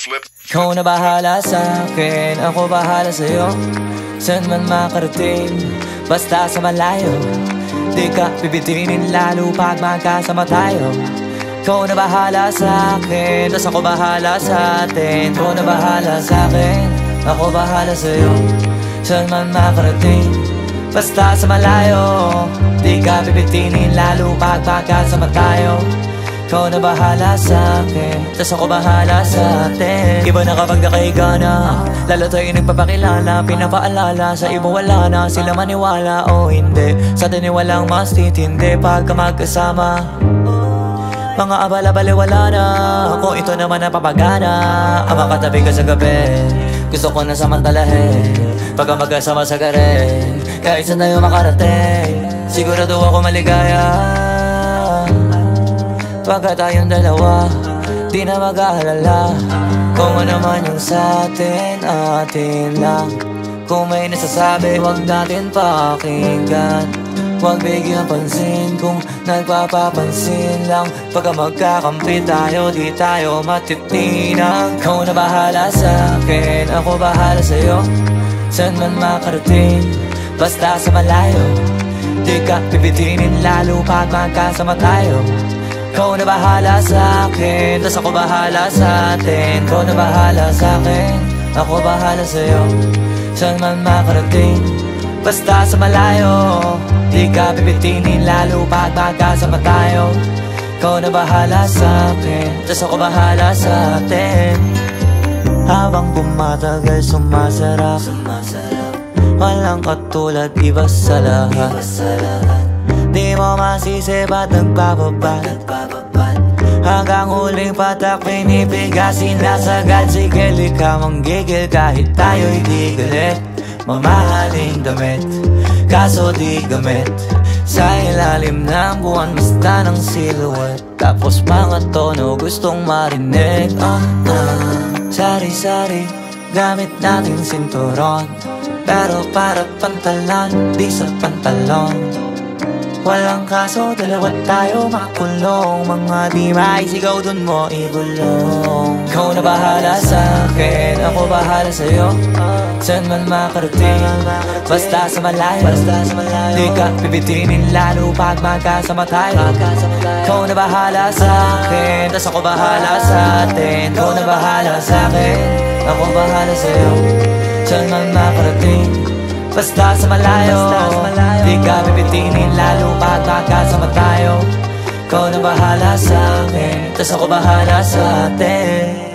flip. Ikaw na bahala sa'kin, ako bahala sa'yo. Saan man makarating, basta sa malayo. Di ka bibitinin lalo pag magkasama tayo. Ikaw na bahala sa'kin, tas ako bahala sa'tin. Ikaw na bahala sa'kin, ako bahala sa'yo. Saan man makarating, basta sa malayo. Di ka bibitinin lalo pag magkasama tayo. Ikaw na bahala sa'kin, tas ako bahala sa'tin. Iba na kapag nakahiga na, lalo tayo nagpapakilala. Pinapaalala sa iba wala na, sila maniwala o hindi. Sa atin walang mas titindi pagka magkasama. Mga abala-bali wala na, kung ito naman ang papagana. Ang makatabi ka sa gabi, gusto ko na samantalahin. Pagka magkasama sa garin, kahit saan tayo makarating, sigurado ako maligaya. Pagka tayong dalawa, di na mag-aalala. Kung ano man yung sa'tin, atin lang. Kung may nasasabi, huwag natin pakinggan. Huwag bigyan pansin kung nagpapapansin lang. Pagka magkakampi tayo, di tayo matitinang. Ikaw na bahala sa'kin, ako bahala sa'yo. Saan man makarating, basta sa malayo. Di ka bibitinin lalo pag magkasama tayo. Ikaw na bahala sa'kin, tas ako bahala sa'tin. Ikaw na bahala sa'kin, ako bahala sa'yo. Saan man makarating, basta sa malayo. Di ka bibitinin lalo pag magkasama tayo. Ikaw na bahala sa'kin, tas ako bahala sa'tin. Habang bumatagal sumasarap, walang katulad, iba sa lahat. Di mo masisi ba't nagbababat? Hanggang huling patak pinipigasin na sagad. Sige lika manggigil kahit tayo'y di galit. Mamahaling damit, kaso di gamit. Sa ilalim ng buwan basta ng silhouette. Tapos mga tono gustong marinig. Sari-sari, gamit natin sinturon. Pero para pantalan, di sa pantalon. Walang kaso, dalawa tayo makulong. Mga di maisigaw dun mo ibulong. Ikaw na bahala sa'kin, ako bahala sa'yo. Saan man makarating, basta sa malayo. Di ka bibitinin lalo pag magkasama tayo. Ikaw na bahala sa'kin, tas ako bahala sa'tin. Ikaw na bahala sa'kin, ako bahala sa'yo. Saan man makarating, basta sa malayo. Di ka bibitinin lalo pag magkasama tayo. Ikaw na bahala sa'kin, tas ako bahala sa'tin.